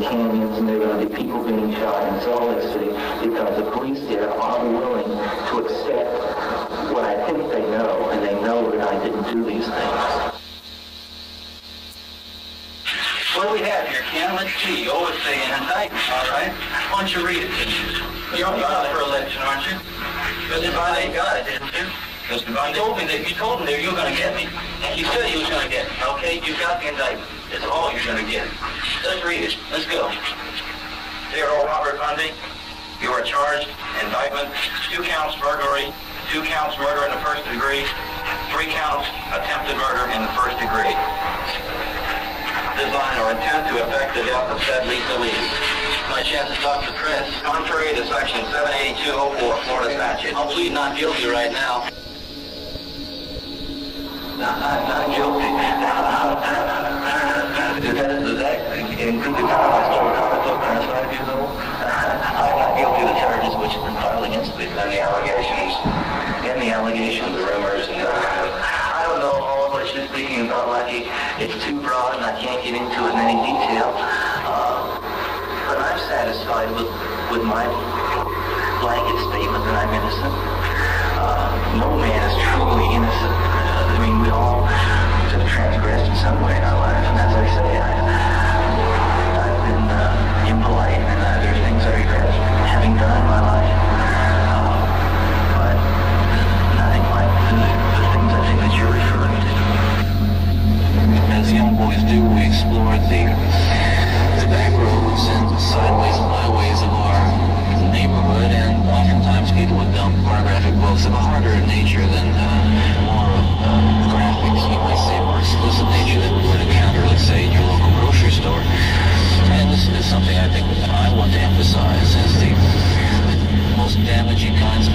canyons, and there are going to be people being shot in Salt Lake City because the police there aren't willing to accept what I think they know, and they know that I didn't do these things. What do we have here, Ken? Let's see. You always say an indictment, all right? Why don't you read it? You're up for election, aren't you? Mr. Bundy got it, didn't you? Mr. Bundy told me that you told him that you were going to get me. You said you was going to get me, okay? You got the indictment. It's all you're going to get. Let's read it. Let's go. Theodore Robert Bundy, you are charged, indictment, 2 counts burglary, 2 counts murder in the first degree, 3 counts attempted murder in the first degree. Design or intent to effect the death of said Lisa Lee. My chance to talk to Chris. Contrary to section 78204 Florida statute. I'll plead not guilty right now. I'm not guilty. Does that include the time I stole comic book when I was 5 years old? I'm not guilty of the charges which have been filed against me. And the allegations, the rumors, and I don't know all of what you're speaking about, Lucky. It's too broad and I can't get into it in any detail. But I'm satisfied with my blanket statement that I'm innocent. No man is truly innocent. I mean, we all have transgressed in some way in our life, and as I say, I've been impolite, and there are things I regret having done in my life. But nothing like the things I think that you're referring to. As young boys do, we explored the back roads and the sideways and highways of our neighborhood, and oftentimes people would dump pornographic books of a harder nature than more graphic, you might say, more explicit nature that we would encounter, let's say, in your local grocery store. And this is something I think I want to emphasize as the most damaging kinds